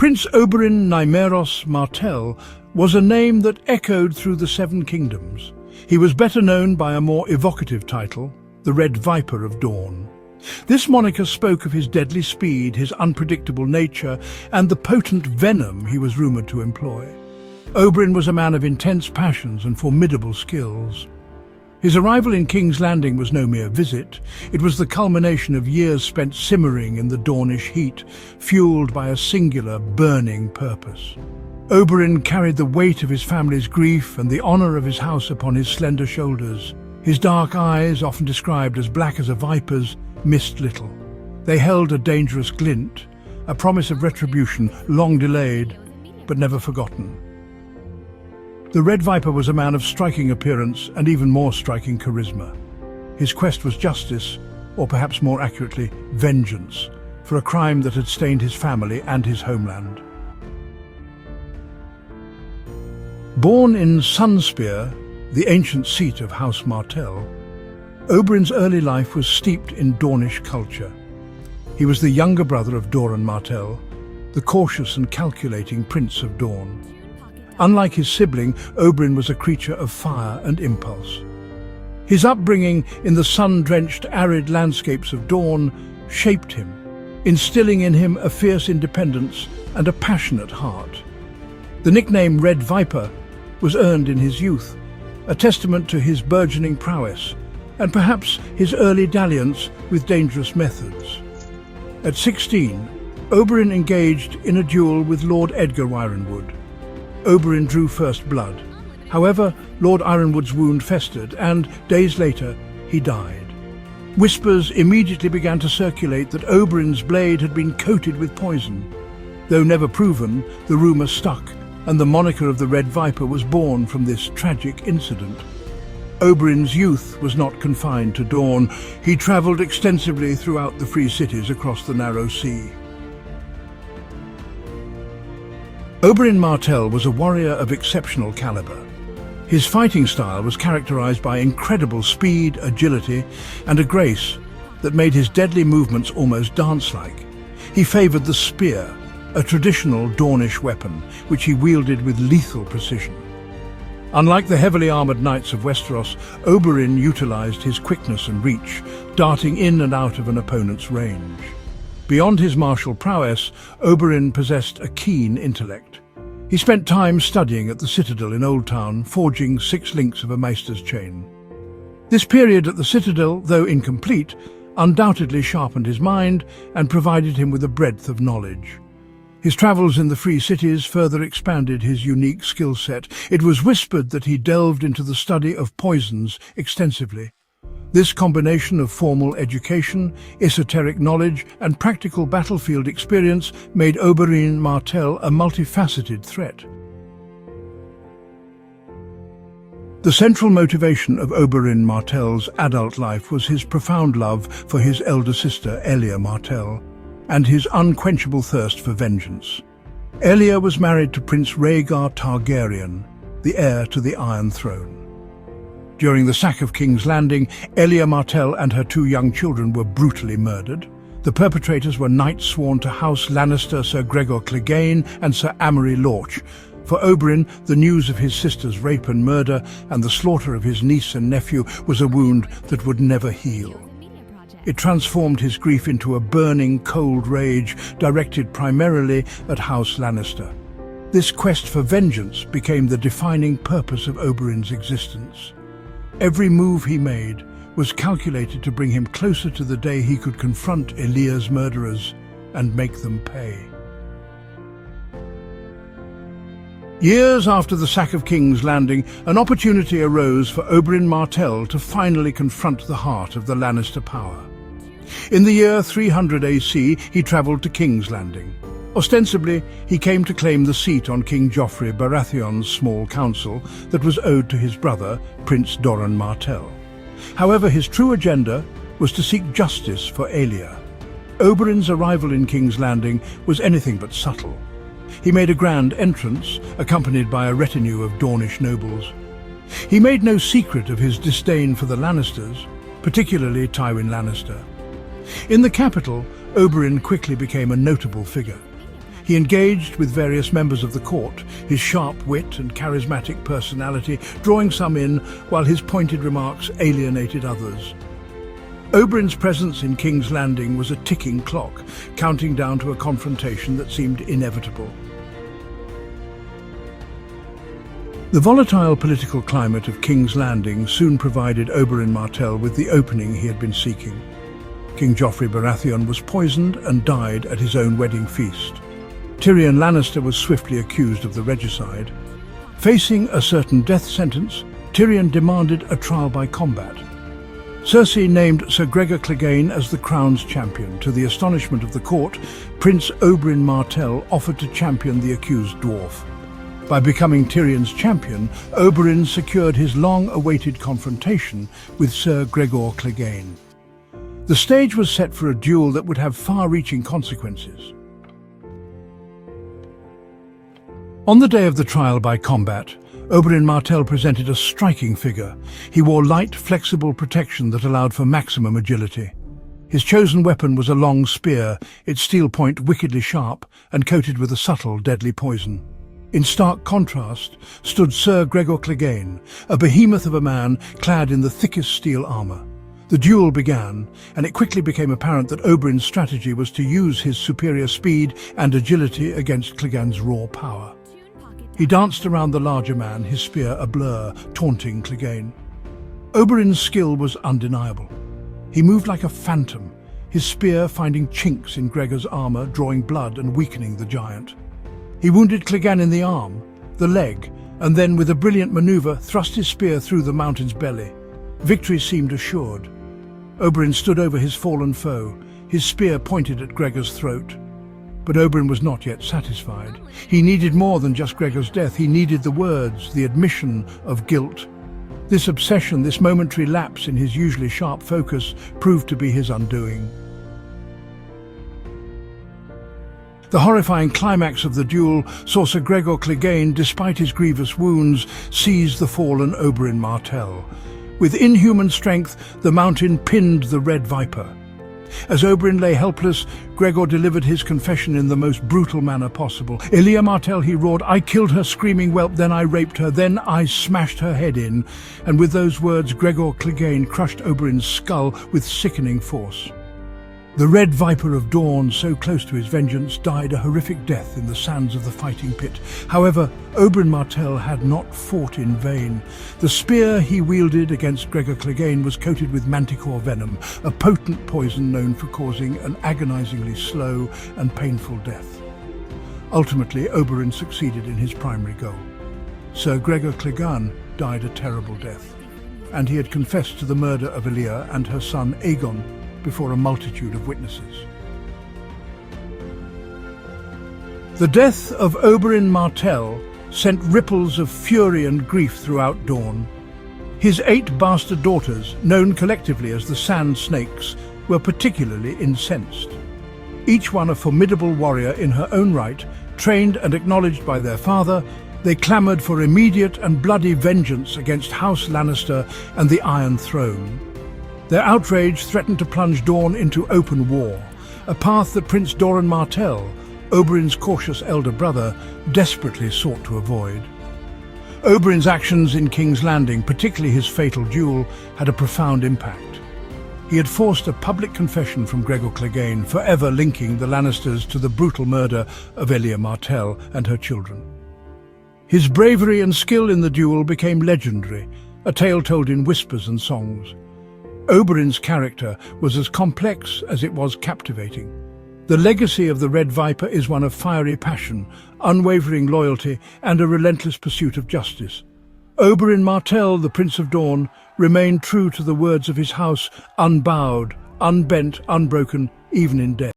Prince Oberyn Martell was a name that echoed through the Seven Kingdoms. He was better known by a more evocative title, the Red Viper of Dorne. This moniker spoke of his deadly speed, his unpredictable nature, and the potent venom he was rumoured to employ. Oberyn was a man of intense passions and formidable skills. His arrival in King's Landing was no mere visit. It was the culmination of years spent simmering in the Dornish heat, fueled by a singular, burning purpose. Oberyn carried the weight of his family's grief and the honour of his house upon his slender shoulders. His dark eyes, often described as black as a viper's, missed little. They held a dangerous glint, a promise of retribution long delayed, but never forgotten. The Red Viper was a man of striking appearance and even more striking charisma. His quest was justice, or perhaps more accurately, vengeance, for a crime that had stained his family and his homeland. Born in Sunspear, the ancient seat of House Martell, Oberyn's early life was steeped in Dornish culture. He was the younger brother of Oberyn Martell, the cautious and calculating Prince of Dorne. Unlike his sibling, Oberyn was a creature of fire and impulse. His upbringing in the sun-drenched, arid landscapes of Dorne shaped him, instilling in him a fierce independence and a passionate heart. The nickname Red Viper was earned in his youth, a testament to his burgeoning prowess and perhaps his early dalliance with dangerous methods. At 16, Oberyn engaged in a duel with Lord Edgar Ironwood. Oberyn drew first blood. However, Lord Ironwood's wound festered, and days later, he died. Whispers immediately began to circulate that Oberyn's blade had been coated with poison. Though never proven, the rumour stuck, and the moniker of the Red Viper was born from this tragic incident. Oberyn's youth was not confined to Dorne. He travelled extensively throughout the free cities across the narrow sea. Oberyn Martell was a warrior of exceptional caliber. His fighting style was characterized by incredible speed, agility, and a grace that made his deadly movements almost dance-like. He favored the spear, a traditional Dornish weapon, which he wielded with lethal precision. Unlike the heavily armoured knights of Westeros, Oberyn utilized his quickness and reach, darting in and out of an opponent's range. Beyond his martial prowess, Oberyn possessed a keen intellect. He spent time studying at the Citadel in Old Town, forging 6 links of a maester's chain. This period at the Citadel, though incomplete, undoubtedly sharpened his mind and provided him with a breadth of knowledge. His travels in the free cities further expanded his unique skill set. It was whispered that he delved into the study of poisons extensively. This combination of formal education, esoteric knowledge, and practical battlefield experience made Oberyn Martell a multifaceted threat. The central motivation of Oberyn Martell's adult life was his profound love for his elder sister, Elia Martell, and his unquenchable thirst for vengeance. Elia was married to Prince Rhaegar Targaryen, the heir to the Iron Throne. During the sack of King's Landing, Elia Martell and her 2 young children were brutally murdered. The perpetrators were knights sworn to House Lannister, Ser Gregor Clegane and Sir Amory Lorch. For Oberyn, the news of his sister's rape and murder and the slaughter of his niece and nephew was a wound that would never heal. It transformed his grief into a burning, cold rage directed primarily at House Lannister. This quest for vengeance became the defining purpose of Oberyn's existence. Every move he made was calculated to bring him closer to the day he could confront Elia's murderers and make them pay. Years after the sack of King's Landing, an opportunity arose for Oberyn Martell to finally confront the heart of the Lannister power. In the year 300 AC, he travelled to King's Landing. Ostensibly, he came to claim the seat on King Joffrey Baratheon's small council that was owed to his brother, Prince Oberyn Martell. However, his true agenda was to seek justice for Elia. Oberyn's arrival in King's Landing was anything but subtle. He made a grand entrance, accompanied by a retinue of Dornish nobles. He made no secret of his disdain for the Lannisters, particularly Tywin Lannister. In the capital, Oberyn quickly became a notable figure. He engaged with various members of the court, his sharp wit and charismatic personality drawing some in, while his pointed remarks alienated others. Oberyn's presence in King's Landing was a ticking clock, counting down to a confrontation that seemed inevitable. The volatile political climate of King's Landing soon provided Oberyn Martell with the opening he had been seeking. King Joffrey Baratheon was poisoned and died at his own wedding feast. Tyrion Lannister was swiftly accused of the regicide. Facing a certain death sentence, Tyrion demanded a trial by combat. Cersei named Ser Gregor Clegane as the crown's champion. To the astonishment of the court, Prince Oberyn Martell offered to champion the accused dwarf. By becoming Tyrion's champion, Oberyn secured his long-awaited confrontation with Ser Gregor Clegane. The stage was set for a duel that would have far-reaching consequences. On the day of the trial by combat, Oberyn Martell presented a striking figure. He wore light, flexible protection that allowed for maximum agility. His chosen weapon was a long spear, its steel point wickedly sharp and coated with a subtle, deadly poison. In stark contrast stood Ser Gregor Clegane, a behemoth of a man clad in the thickest steel armor. The duel began, and it quickly became apparent that Oberyn's strategy was to use his superior speed and agility against Clegane's raw power. He danced around the larger man, his spear a blur, taunting Clegane. Oberyn's skill was undeniable. He moved like a phantom, his spear finding chinks in Gregor's armor, drawing blood and weakening the giant. He wounded Clegane in the arm, the leg, and then with a brilliant maneuver thrust his spear through the mountain's belly. Victory seemed assured. Oberyn stood over his fallen foe, his spear pointed at Gregor's throat. But Oberyn was not yet satisfied. He needed more than just Gregor's death. He needed the words, the admission of guilt. This obsession, this momentary lapse in his usually sharp focus, proved to be his undoing. The horrifying climax of the duel saw Ser Gregor Clegane, despite his grievous wounds, seize the fallen Oberyn Martell. With inhuman strength, the mountain pinned the Red Viper. As Oberyn lay helpless, Gregor delivered his confession in the most brutal manner possible. "Elia Martell," he roared, "I killed her screaming whelp, then I raped her, then I smashed her head in." And with those words, Gregor Clegane crushed Oberyn's skull with sickening force. The Red Viper of Dorne, so close to his vengeance, died a horrific death in the sands of the fighting pit. However, Oberyn Martell had not fought in vain. The spear he wielded against Gregor Clegane was coated with manticore venom, a potent poison known for causing an agonizingly slow and painful death. Ultimately, Oberyn succeeded in his primary goal. Ser Gregor Clegane died a terrible death, and he had confessed to the murder of Elia and her son Aegon before a multitude of witnesses. The death of Oberyn Martell sent ripples of fury and grief throughout Dorne. His 8 bastard daughters, known collectively as the Sand Snakes, were particularly incensed. Each one a formidable warrior in her own right, trained and acknowledged by their father, they clamoured for immediate and bloody vengeance against House Lannister and the Iron Throne. Their outrage threatened to plunge Dorne into open war, a path that Prince Oberyn Martell, Oberyn's cautious elder brother, desperately sought to avoid. Oberyn's actions in King's Landing, particularly his fatal duel, had a profound impact. He had forced a public confession from Gregor Clegane, forever linking the Lannisters to the brutal murder of Elia Martell and her children. His bravery and skill in the duel became legendary, a tale told in whispers and songs. Oberyn's character was as complex as it was captivating. The legacy of the Red Viper is one of fiery passion, unwavering loyalty, and a relentless pursuit of justice. Oberyn Martell, the Prince of Dorne, remained true to the words of his house, unbowed, unbent, unbroken, even in death.